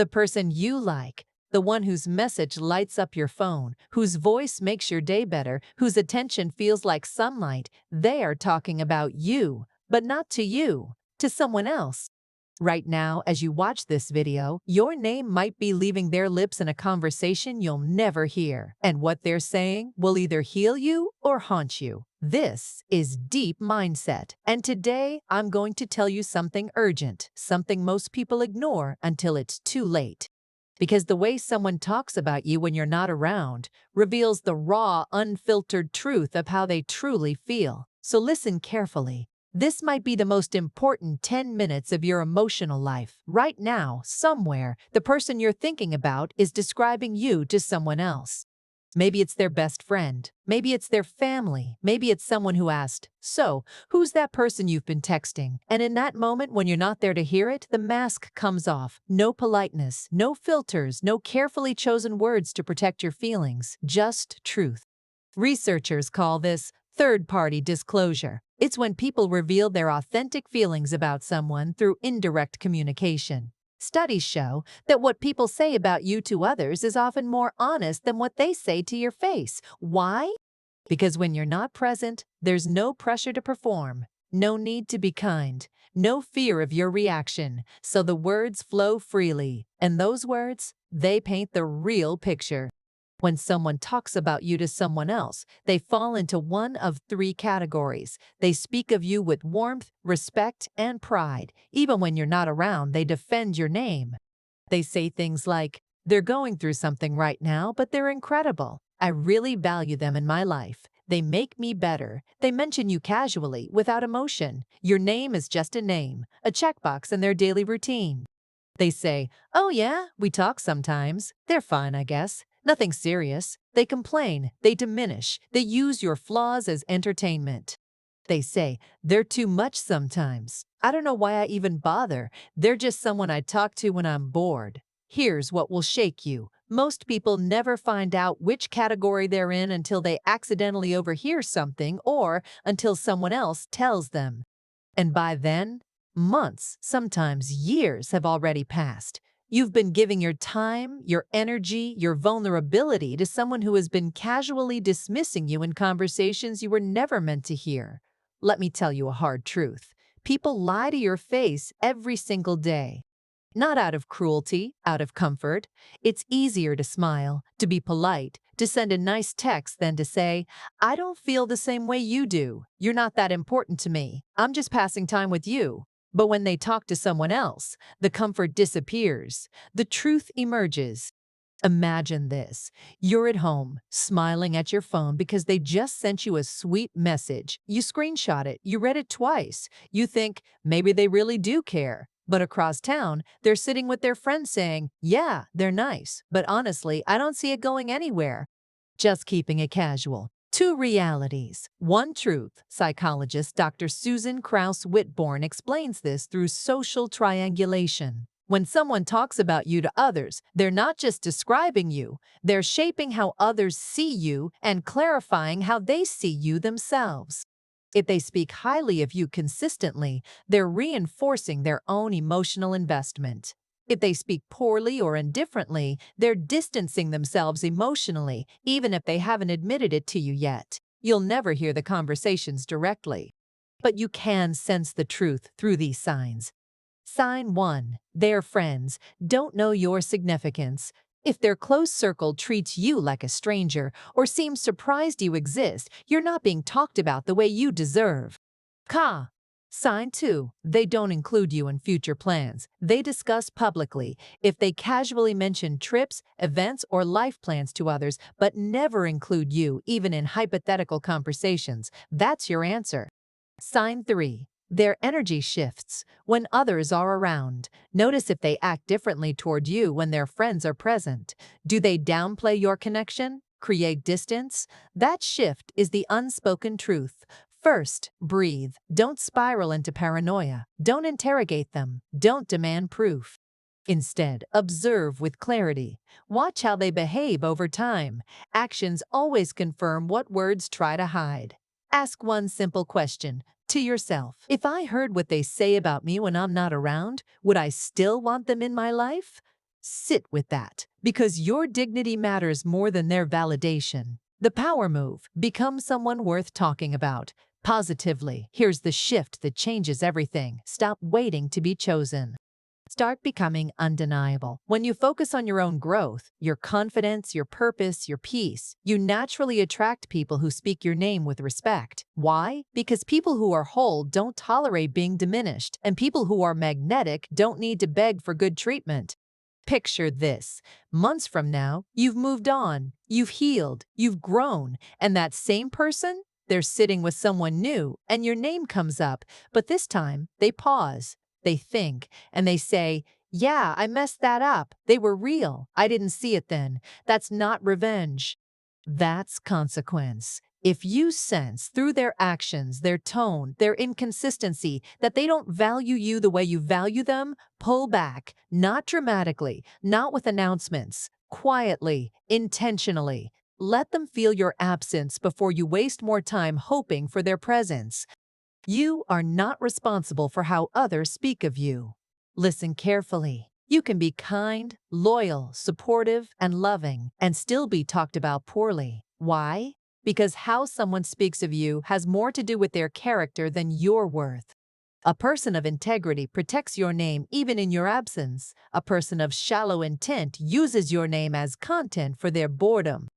The person you like, the one whose message lights up your phone, whose voice makes your day better, whose attention feels like sunlight, they are talking about you, but not to you, to someone else. Right now, as you watch this video, your name might be leaving their lips in a conversation you'll never hear. And what they're saying will either heal you or haunt you. This is Deep Mindset. And today, I'm going to tell you something urgent, something most people ignore until it's too late. Because the way someone talks about you when you're not around reveals the raw, unfiltered truth of how they truly feel. So listen carefully. This might be the most important 10 minutes of your emotional life. Right now, somewhere, the person you're thinking about is describing you to someone else. Maybe it's their best friend. Maybe it's their family. Maybe it's someone who asked, "So, who's that person you've been texting?" And in that moment, when you're not there to hear it, the mask comes off. No politeness, no filters, no carefully chosen words to protect your feelings, just truth. Researchers call this third-party disclosure. It's when people reveal their authentic feelings about someone through indirect communication. Studies show that what people say about you to others is often more honest than what they say to your face. Why? Because when you're not present, there's no pressure to perform, no need to be kind, no fear of your reaction, so the words flow freely. And those words, they paint the real picture. When someone talks about you to someone else, they fall into one of three categories. They speak of you with warmth, respect, and pride. Even when you're not around, they defend your name. They say things like, "They're going through something right now, but they're incredible. I really value them in my life. They make me better." They mention you casually, without emotion. Your name is just a name, a checkbox in their daily routine. They say, "Oh yeah, we talk sometimes. They're fine, I guess. Nothing serious." They complain, they diminish, they use your flaws as entertainment. They say, "They're too much sometimes. I don't know why I even bother. They're just someone I talk to when I'm bored." Here's what will shake you. Most people never find out which category they're in until they accidentally overhear something or until someone else tells them. And by then, months, sometimes years have already passed. You've been giving your time, your energy, your vulnerability to someone who has been casually dismissing you in conversations you were never meant to hear. Let me tell you a hard truth. People lie to your face every single day. Not out of cruelty, out of comfort. It's easier to smile, to be polite, to send a nice text than to say, "I don't feel the same way you do. You're not that important to me. I'm just passing time with you." But when they talk to someone else, the comfort disappears. The truth emerges. Imagine this. You're at home, smiling at your phone because they just sent you a sweet message. You screenshot it, you read it twice. You think, maybe they really do care. But across town, they're sitting with their friends saying, "Yeah, they're nice, but honestly, I don't see it going anywhere." Just keeping it casual. Two realities, one truth. Psychologist Dr. Susan Krauss-Whitborn explains this through social triangulation. When someone talks about you to others, they're not just describing you, they're shaping how others see you and clarifying how they see you themselves. If they speak highly of you consistently, they're reinforcing their own emotional investment. If they speak poorly or indifferently, they're distancing themselves emotionally, even if they haven't admitted it to you yet. You'll never hear the conversations directly. But you can sense the truth through these signs. Sign 1. Their friends don't know your significance. If their close circle treats you like a stranger or seems surprised you exist, you're not being talked about the way you deserve. Sign 2. They don't include you in future plans. They discuss publicly. If they casually mention trips, events, or life plans to others, but never include you, even in hypothetical conversations, that's your answer. Sign 3. Their energy shifts when others are around. Notice if they act differently toward you when their friends are present. Do they downplay your connection? Create distance? That shift is the unspoken truth. First, breathe. Don't spiral into paranoia. Don't interrogate them. Don't demand proof. Instead, observe with clarity. Watch how they behave over time. Actions always confirm what words try to hide. Ask one simple question to yourself. If I heard what they say about me when I'm not around, would I still want them in my life? Sit with that, because your dignity matters more than their validation. The power move: become someone worth talking about positively. Here's the shift that changes everything. Stop waiting to be chosen. Start becoming undeniable. When you focus on your own growth, your confidence, your purpose, your peace, you naturally attract people who speak your name with respect. Why? Because people who are whole don't tolerate being diminished, and people who are magnetic don't need to beg for good treatment. Picture this. Months from now, you've moved on, you've healed, you've grown, and that same person, they're sitting with someone new, and your name comes up, but this time they pause, they think, and they say, "Yeah, I messed that up. They were real. I didn't see it then." That's not revenge. That's consequence. If you sense through their actions, their tone, their inconsistency, that they don't value you the way you value them, pull back. Not dramatically, not with announcements. Quietly, intentionally. Let them feel your absence before you waste more time hoping for their presence. You are not responsible for how others speak of you. Listen carefully. You can be kind, loyal, supportive, and loving, and still be talked about poorly. Why? Because how someone speaks of you has more to do with their character than your worth. A person of integrity protects your name even in your absence. A person of shallow intent uses your name as content for their boredom.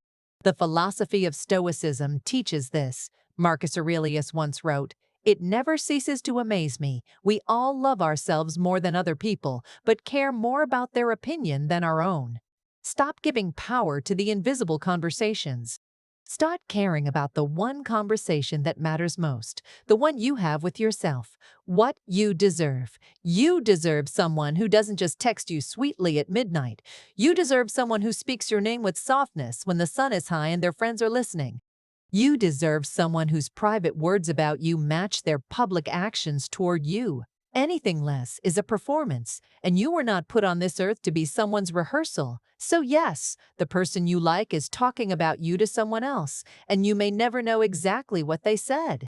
The philosophy of Stoicism teaches this. Marcus Aurelius once wrote, "It never ceases to amaze me. We all love ourselves more than other people, but care more about their opinion than our own." Stop giving power to the invisible conversations. Start caring about the one conversation that matters most, the one you have with yourself. What you deserve. You deserve someone who doesn't just text you sweetly at midnight. You deserve someone who speaks your name with softness when the sun is high and their friends are listening. You deserve someone whose private words about you match their public actions toward you. Anything less is a performance, and you were not put on this earth to be someone's rehearsal. So yes, the person you like is talking about you to someone else, and you may never know exactly what they said.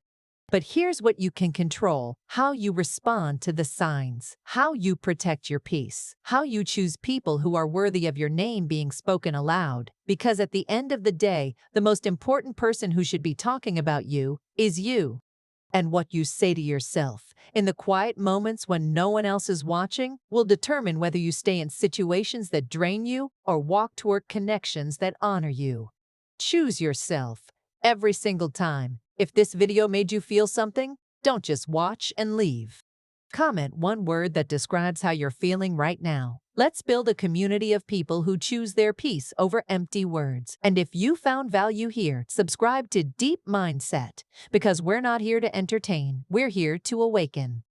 But here's what you can control: how you respond to the signs, how you protect your peace, how you choose people who are worthy of your name being spoken aloud. Because at the end of the day, the most important person who should be talking about you is you. And what you say to yourself in the quiet moments when no one else is watching will determine whether you stay in situations that drain you or walk toward connections that honor you. Choose yourself every single time. If this video made you feel something, don't just watch and leave. Comment one word that describes how you're feeling right now. Let's build a community of people who choose their peace over empty words. And if you found value here, subscribe to Deep Mindset, because we're not here to entertain, we're here to awaken.